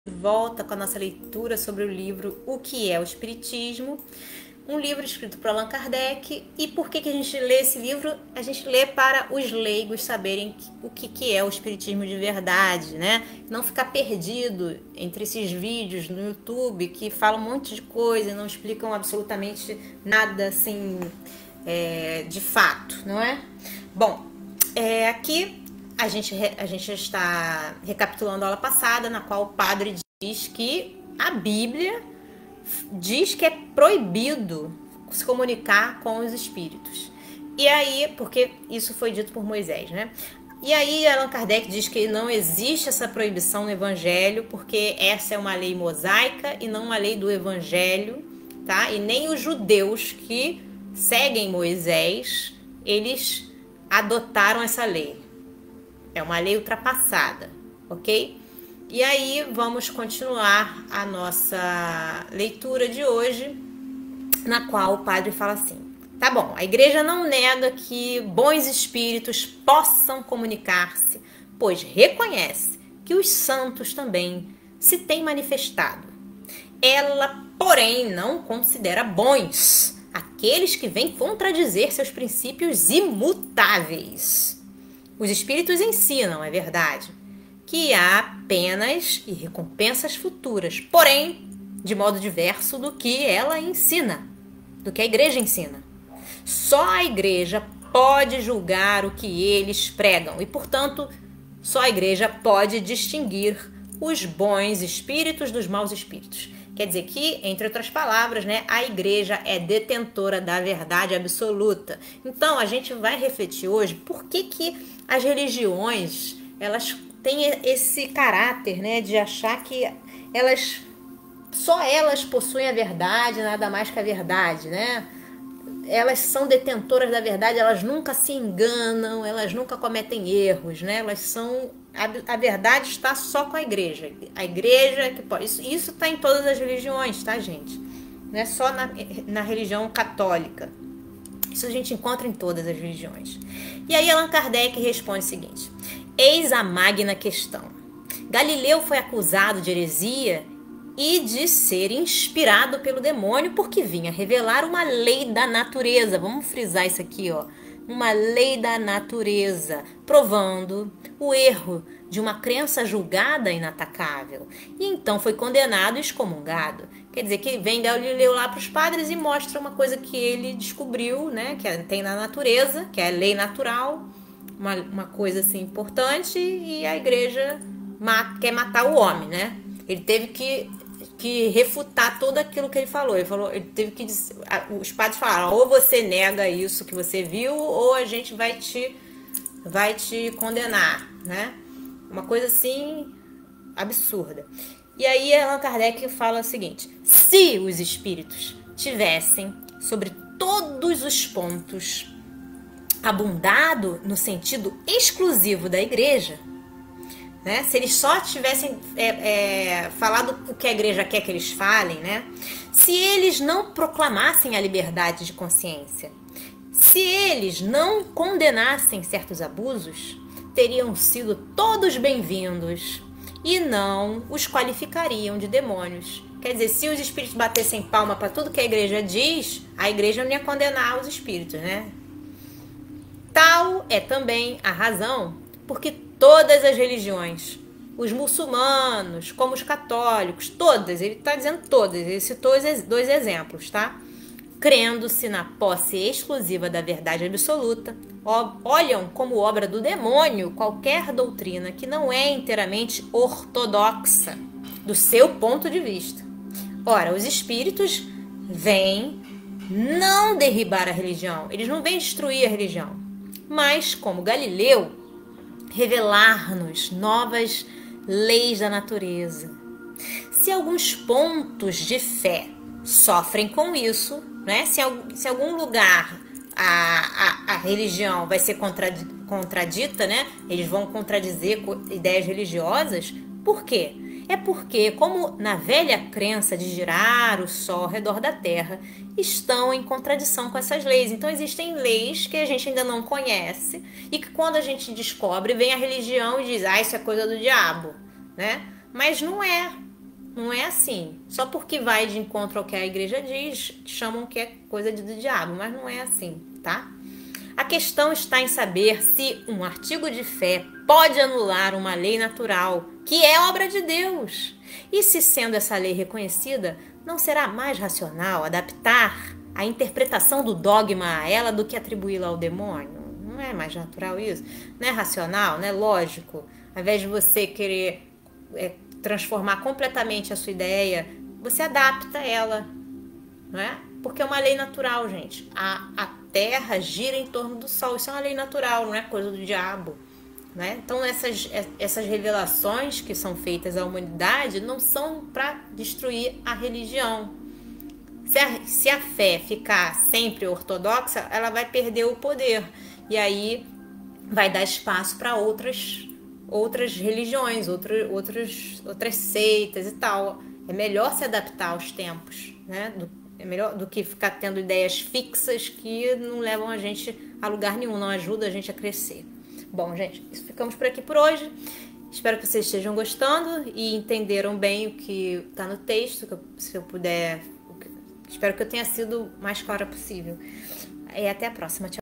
Volta com a nossa leitura sobre o livro O que é o Espiritismo, um livro escrito por Allan Kardec. E por que a gente lê esse livro? A gente lê para os leigos saberem o que é o Espiritismo de verdade, né? Não ficar perdido entre esses vídeos no YouTube que falam um monte de coisa e não explicam absolutamente nada assim de fato, não é? Bom, aqui a gente está recapitulando a aula passada, na qual o padre diz que a Bíblia diz que é proibido se comunicar com os espíritos. E aí, porque isso foi dito por Moisés, né? E aí Allan Kardec diz que não existe essa proibição no Evangelho, porque essa é uma lei mosaica e não uma lei do Evangelho, tá? E nem os judeus que seguem Moisés, eles adotaram essa lei. É uma lei ultrapassada, ok? E aí vamos continuar a nossa leitura de hoje, na qual o padre fala assim: tá bom, a igreja não nega que bons espíritos possam comunicar-se, pois reconhece que os santos também se têm manifestado. Ela, porém, não considera bons aqueles que vêm contradizer seus princípios imutáveis. Os espíritos ensinam, é verdade, que há penas e recompensas futuras, porém, de modo diverso do que ela ensina, do que a igreja ensina. Só a igreja pode julgar o que eles pregam e, portanto, só a igreja pode distinguir os bons espíritos dos maus espíritos. Quer dizer que, entre outras palavras, né, a igreja é detentora da verdade absoluta. Então, a gente vai refletir hoje por que as religiões, elas têm esse caráter, né, de achar que só elas possuem a verdade, nada mais que a verdade, né? Elas são detentoras da verdade, elas nunca se enganam, elas nunca cometem erros, né? A verdade está só com a igreja. A igreja que pode. Isso está em todas as religiões, tá, gente? Não é só na religião católica. Isso a gente encontra em todas as religiões. E aí Allan Kardec responde o seguinte: eis a magna questão. Galileu foi acusado de heresia e de ser inspirado pelo demônio porque vinha revelar uma lei da natureza. Vamos frisar isso aqui, ó. Uma lei da natureza, provando o erro de uma crença julgada inatacável. E então foi condenado e excomungado. Quer dizer que vem Galileu lá para os padres e mostra uma coisa que ele descobriu, né? Que tem na natureza, que é a lei natural, uma coisa assim importante, e a igreja quer matar o homem, né? Ele teve que refutar tudo aquilo que ele falou. Ele teve que dizer, os padres falaram: ou você nega isso que você viu, ou a gente vai te condenar, né? Uma coisa assim absurda. E aí Allan Kardec fala o seguinte: se os espíritos tivessem sobre todos os pontos abundado no sentido exclusivo da igreja, né? Se eles só tivessem falado o que a igreja quer que eles falem, né? Se eles não proclamassem a liberdade de consciência, se eles não condenassem certos abusos, teriam sido todos bem-vindos e não os qualificariam de demônios. Quer dizer, se os espíritos batessem palma para tudo que a igreja diz, a igreja não ia condenar os espíritos, né? Tal é também a razão porque todas as religiões, os muçulmanos, como os católicos, todas, ele está dizendo todas, ele citou dois exemplos, tá? Crendo-se na posse exclusiva da verdade absoluta, olham como obra do demônio qualquer doutrina que não é inteiramente ortodoxa, do seu ponto de vista. Ora, os espíritos vêm não derribar a religião, eles não vêm destruir a religião, mas, como Galileu, revelar-nos novas leis da natureza. Se alguns pontos de fé sofrem com isso, né? Se algum lugar a religião vai ser contradita, né? Eles vão contradizer ideias religiosas. Por quê? É porque, como na velha crença de girar o sol ao redor da Terra, estão em contradição com essas leis. Então existem leis que a gente ainda não conhece e que quando a gente descobre, vem a religião e diz: ah, isso é coisa do diabo, né? Mas não é. Não é assim. Só porque vai de encontro ao que a igreja diz, chamam que é coisa do diabo, mas não é assim, tá? A questão está em saber se um artigo de fé pode anular uma lei natural, que é obra de Deus. E se, sendo essa lei reconhecida, não será mais racional adaptar a interpretação do dogma a ela do que atribuí-la ao demônio? Não é mais natural isso? Não é racional, não é lógico? Ao invés de você querer transformar completamente a sua ideia, você adapta ela, não é? Porque é uma lei natural, gente. A Terra gira em torno do Sol. Isso é uma lei natural, não é coisa do diabo, né? Então essas revelações que são feitas à humanidade não são para destruir a religião. Se a fé ficar sempre ortodoxa, ela vai perder o poder. E aí vai dar espaço para outras religiões, outras seitas e tal. É melhor se adaptar aos tempos, né? É melhor do que ficar tendo ideias fixas que não levam a gente a lugar nenhum, não ajuda a gente a crescer. Bom, gente, ficamos por aqui por hoje. Espero que vocês estejam gostando e entenderam bem o que está no texto, se eu puder. Espero que eu tenha sido o mais clara possível. E até a próxima. Tchau.